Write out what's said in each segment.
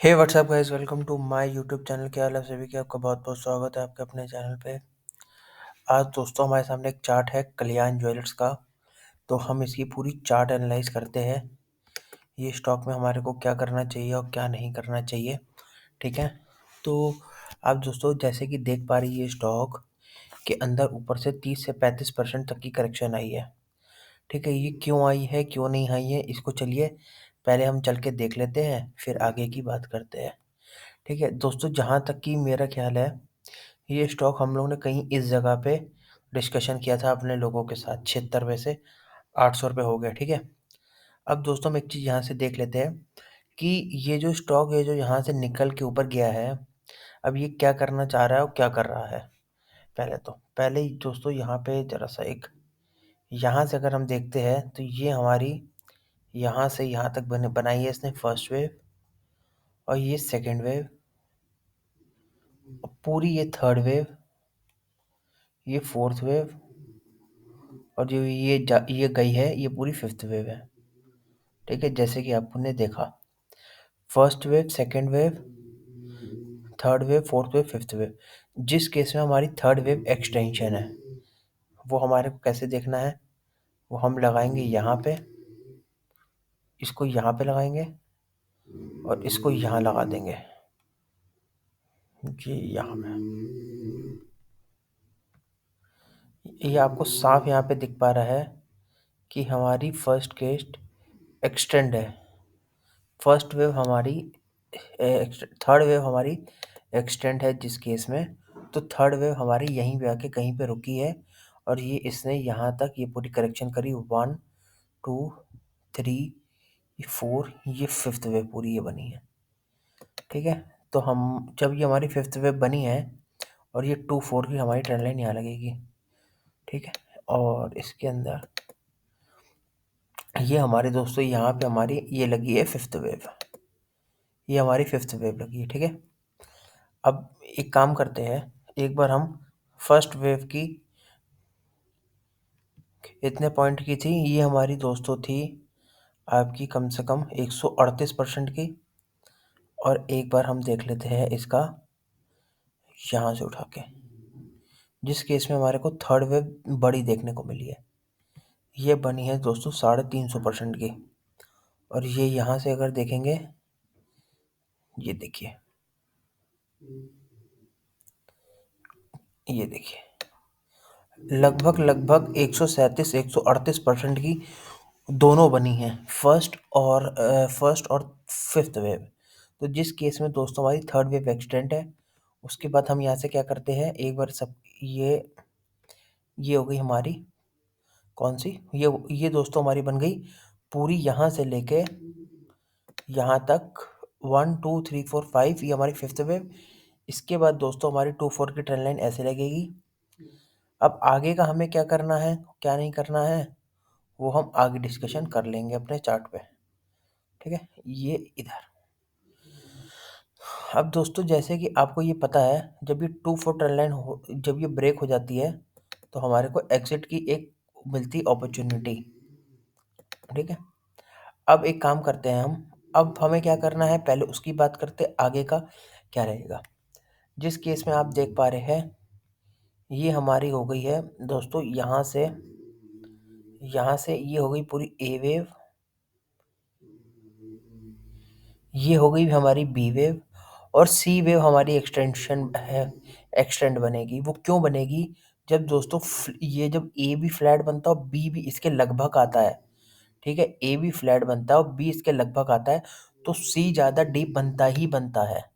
Hey what's up guys, welcome to my YouTube channel. क्या हाल है सभी के? आपका बहुत बहुत स्वागत है आपके अपने चैनल पे। आज दोस्तों हमारे सामने एक चार्ट है कल्याण ज्वेलर्स का, तो हम इसकी पूरी चार्ट एनालाइज करते हैं। ये स्टॉक में हमारे को क्या करना चाहिए और क्या नहीं करना चाहिए, ठीक है। तो आप दोस्तों जैसे कि देख पा रही है, स्टॉक के अंदर ऊपर से 30 से 35% तक की करेक्शन आई है, ठीक है। ये क्यों आई है, क्यों नहीं आई है, इसको चलिए पहले हम चल के देख लेते हैं, फिर आगे की बात करते हैं, ठीक है। दोस्तों जहाँ तक कि मेरा ख्याल है, ये स्टॉक हम लोग ने कहीं इस जगह पे डिस्कशन किया था अपने लोगों के साथ, 76 से 800 रुपये हो गया, ठीक है। अब दोस्तों हम एक चीज़ यहाँ से देख लेते हैं कि ये जो स्टॉक है जो यहाँ से निकल के ऊपर गया है, अब ये क्या करना चाह रहा है और क्या कर रहा है। पहले ही दोस्तों यहाँ पे जरा सा एक, यहाँ से अगर हम देखते हैं तो ये हमारी यहाँ से यहाँ तक बनाई है इसने फर्स्ट वेव, और ये सेकेंड वेव, और पूरी ये थर्ड वेव, ये फोर्थ वेव, और जो ये गई है ये पूरी फिफ्थ वेव है, ठीक है। जैसे कि आपने देखा, first wave, second wave, third wave, fourth wave, fifth wave. जिस केस में हमारी थर्ड वेव एक्सटेंशन है, वो हमारे को कैसे देखना है, वो हम लगाएंगे यहाँ पे, इसको यहाँ पे लगाएंगे और इसको यहाँ लगा देंगे, ये यहाँ पे। ये आपको साफ यहाँ पे दिख पा रहा है कि हमारी फर्स्ट केस एक्सटेंड है, फर्स्ट वेव हमारी, थर्ड वेव हमारी एक्सटेंड है जिस केस में, तो थर्ड वेव हमारी यहीं पे आके कहीं पे रुकी है, और ये इसने यहाँ तक ये पूरी करेक्शन करी, 1 2 3 4, ये फिफ्थ वेव पूरी ये बनी है, ठीक है। तो हम जब ये हमारी फिफ्थ वेव बनी है और ये 2 4 की हमारी ट्रेंड लाइन यहाँ लगेगी, ठीक है। और इसके अंदर ये हमारे दोस्तों यहाँ पे हमारी ये लगी है फिफ्थ वेव, ये हमारी फिफ्थ वेव लगी है, ठीक है। अब एक काम करते हैं, एक बार हम फर्स्ट वेव की इतने पॉइंट की थी, ये हमारी दोस्तों थी आपकी कम से कम 138% की। और एक बार हम देख लेते हैं इसका यहाँ से उठा के, जिस केस में हमारे को थर्ड वेव बड़ी देखने को मिली है, ये बनी है दोस्तों 350% की। और ये यहाँ से अगर देखेंगे, ये देखिए, ये देखिए, लगभग 138% की दोनों बनी हैं, फर्स्ट और फिफ्थ वेव। तो जिस केस में दोस्तों हमारी थर्ड वेव एक्सटेंट है, उसके बाद हम यहाँ से क्या करते हैं, एक बार सब ये हो गई हमारी कौन सी, ये दोस्तों हमारी बन गई पूरी यहाँ से लेके यहाँ तक, 1 2 3 4 5, ये हमारी फिफ्थ वेव। इसके बाद दोस्तों हमारी 2 4 की ट्रेंड लाइन ऐसे लगेगी। अब आगे का हमें क्या करना है, क्या नहीं करना है, वो हम आगे डिस्कशन कर लेंगे अपने चार्ट पे, ठीक है। ये इधर, अब दोस्तों जैसे कि आपको ये पता है, जब ये 2 4 ट्रेंड लाइन हो, जब ये ब्रेक हो जाती है, तो हमारे को एग्जिट की एक मिलती अपॉर्चुनिटी, ठीक है। अब एक काम करते हैं हम, अब हमें क्या करना है, पहले उसकी बात करते आगे का क्या रहेगा। जिस केस में आप देख पा रहे हैं, ये हमारी हो गई है दोस्तों, यहाँ से ये हो गई पूरी ए वेव, ये हो गई हमारी बी वेव, और सी वेव हमारी एक्सटेंशन है, एक्सटेंड बनेगी। वो क्यों बनेगी, जब दोस्तों ये जब ए भी फ्लैट बनता है और बी भी इसके लगभग आता है, ठीक है, ए भी फ्लैट बनता है और बी इसके लगभग आता है, तो सी ज़्यादा डीप बनता ही बनता है।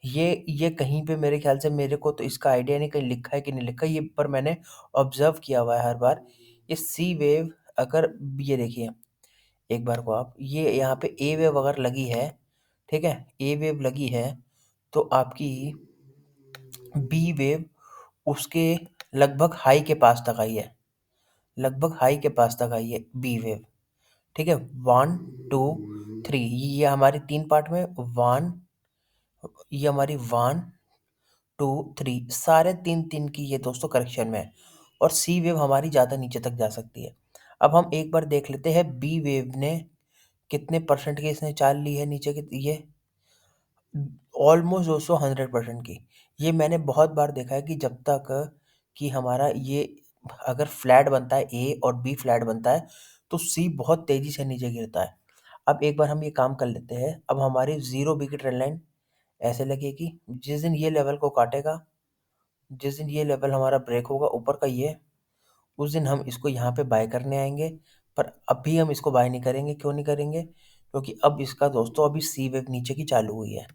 ये कहीं पे मेरे ख्याल से, मेरे को तो इसका आइडिया नहीं कहीं लिखा है कि नहीं लिखा, ये पर मैंने ऑब्जर्व किया हुआ है हर बार। ये सी वेव अगर, ये देखिए एक बार को आप, ये यहाँ पे ए वेव अगर लगी है, ठीक है, ए वेव लगी है, तो आपकी बी वेव उसके लगभग हाई के पास तक आई है, लगभग हाई के पास तक आई है बी वेव, ठीक है। 1 2 3, ये हमारी 3 पार्ट में, वन, ये हमारी 1 2 3, सारे 3 3 की ये दोस्तों करेक्शन में है, और सी वेव हमारी ज़्यादा नीचे तक जा सकती है। अब हम एक बार देख लेते हैं बी वेव ने कितने परसेंट की इसने चाल ली है नीचे की, ये ऑलमोस्ट दोस्तों 100% की। ये मैंने बहुत बार देखा है कि जब तक कि हमारा ये अगर फ्लैट बनता है ए और बी फ्लैट बनता है तो सी बहुत तेजी से नीचे गिरता है। अब एक बार हम ये काम कर लेते हैं। अब हमारी जीरो बी की ट्रेंड लाइन ऐसे लगेगी, जिस दिन ये लेवल को काटेगा, जिस दिन ये लेवल हमारा ब्रेक होगा ऊपर का ये, उस दिन हम इसको यहाँ पे बाय करने आएंगे। पर अभी हम इसको बाय नहीं करेंगे। क्यों नहीं करेंगे? क्योंकि अब इसका दोस्तों अभी सी वेव नीचे की चालू हुई है।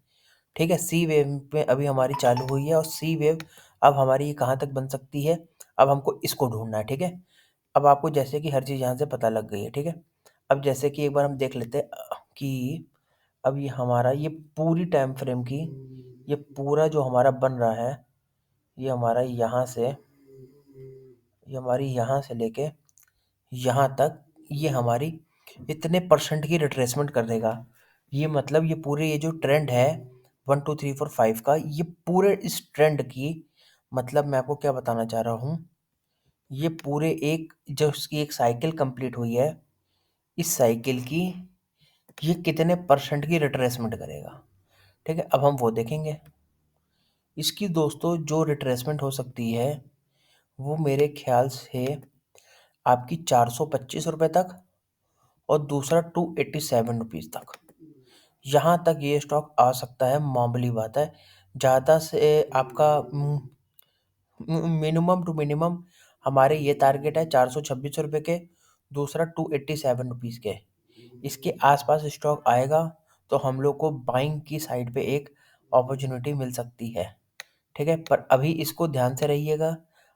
ठीक है, सी वेव पे अभी हमारी चालू हुई है और सी वेव अब हमारी ये कहाँ तक बन सकती है, अब हमको इसको ढूंढना है। ठीक है, अब आपको जैसे कि हर चीज़ यहाँ से पता लग गई है। ठीक है, अब जैसे कि एक बार हम देख लेते हैं कि अब ये हमारा ये पूरी टाइम फ्रेम की, ये पूरा जो हमारा बन रहा है, ये हमारा यहाँ से, ये हमारी यहाँ से लेके यहाँ तक, ये हमारी इतने परसेंट की रिट्रेसमेंट कर देगा। ये मतलब ये पूरे ये जो ट्रेंड है 1 2 3 4 5 का, ये पूरे इस ट्रेंड की, मतलब मैं आपको क्या बताना चाह रहा हूँ, ये पूरे एक जो उसकी एक साइकिल कंप्लीट हुई है, इस साइकिल की ये कितने परसेंट की रिट्रेसमेंट करेगा। ठीक है, अब हम वो देखेंगे। इसकी दोस्तों जो रिट्रेसमेंट हो सकती है वो मेरे ख्याल से आपकी 425 रुपये तक, और दूसरा 287 रुपीज़ तक। यहाँ तक ये स्टॉक आ सकता है, मामूली बात है। ज़्यादा से आपका मिनिमम टू मिनिमम हमारे ये टारगेट है 426 रुपये के, दूसरा 287 रुपीज़ के। इसके आसपास स्टॉक आएगा तो हम लोग को बाइंग की साइड पे एक अपॉर्चुनिटी मिल सकती है। ठीक है, पर अभी इसको ध्यान से रहिएगा।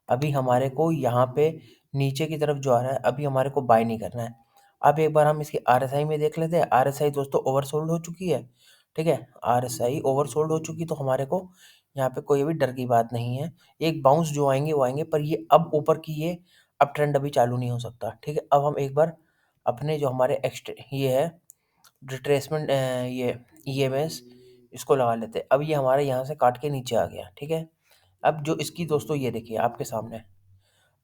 अभी हमारे को यहाँ पे नीचे की तरफ जो आ रहा है, अभी हमारे को बाय नहीं करना है। अब एक बार हम इसकी आरएसआई में देख लेते हैं। आरएसआई दोस्तों ओवरसोल्ड हो चुकी है। ठीक है, आरएसआई ओवरसोल्ड हो चुकी, तो हमारे को यहाँ पे कोई भी डर की बात नहीं है। एक बाउंस जो आएंगे वो आएंगे, पर ये अब ऊपर की ये अब ट्रेंड अभी चालू नहीं हो सकता। ठीक है, अब हम एक बार अपने जो हमारे ये है रिट्रेसमेंट, ये ईएमएस, इसको लगा लेते हैं। अब ये हमारे यहाँ से काट के नीचे आ गया। ठीक है, अब जो इसकी दोस्तों ये देखिए आपके सामने,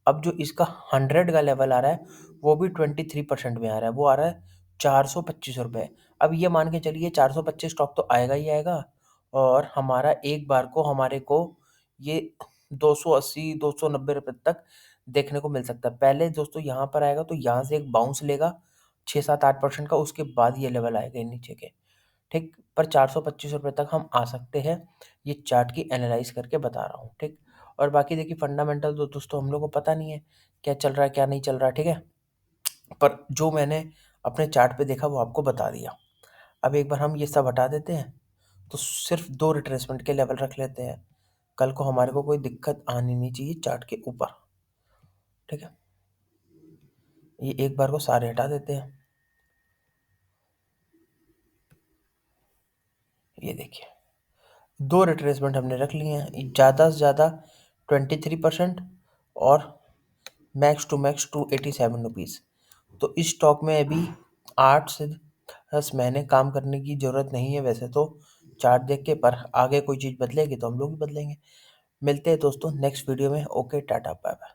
अब जो इसका 100 का लेवल आ रहा है वो भी 23% में आ रहा है। वो आ रहा है 425 रुपये। अब ये मान के चलिए 425 स्टॉक तो आएगा ही आएगा, और हमारा एक बार को हमारे को ये 280 290 रुपये तक देखने को मिल सकता है। पहले दोस्तों यहाँ पर आएगा तो यहाँ से एक बाउंस लेगा 6 7 8% का, उसके बाद ये लेवल आएगा नीचे के। ठीक, पर 425 रुपये तक हम आ सकते हैं, ये चार्ट की एनालाइज करके बता रहा हूँ। ठीक, और बाकी देखिए फंडामेंटल तो दोस्तों हम लोग को पता नहीं है क्या चल रहा है क्या नहीं चल रहा है। ठीक है, पर जो मैंने अपने चार्ट पे देखा वो आपको बता दिया। अब एक बार हम ये सब हटा देते हैं, तो सिर्फ दो रिट्रेसमेंट के लेवल रख लेते हैं। कल को हमारे को कोई दिक्कत आनी नहीं चाहिए चार्ट के ऊपर। ठीक है, ये एक बार को सारे हटा देते हैं। ये देखिए दो रिट्रेसमेंट हमने रख लिए हैं, ज़्यादा से ज़्यादा 23%, और मैक्स टू मैक्स 287 रुपीज़। तो इस स्टॉक में अभी 8 से 10 महीने काम करने की ज़रूरत नहीं है वैसे तो, चार्ट देख के। पर आगे कोई चीज़ बदलेगी तो हम लोग भी बदलेंगे। मिलते हैं दोस्तों नेक्स्ट वीडियो में। Okay, tata, bye bye.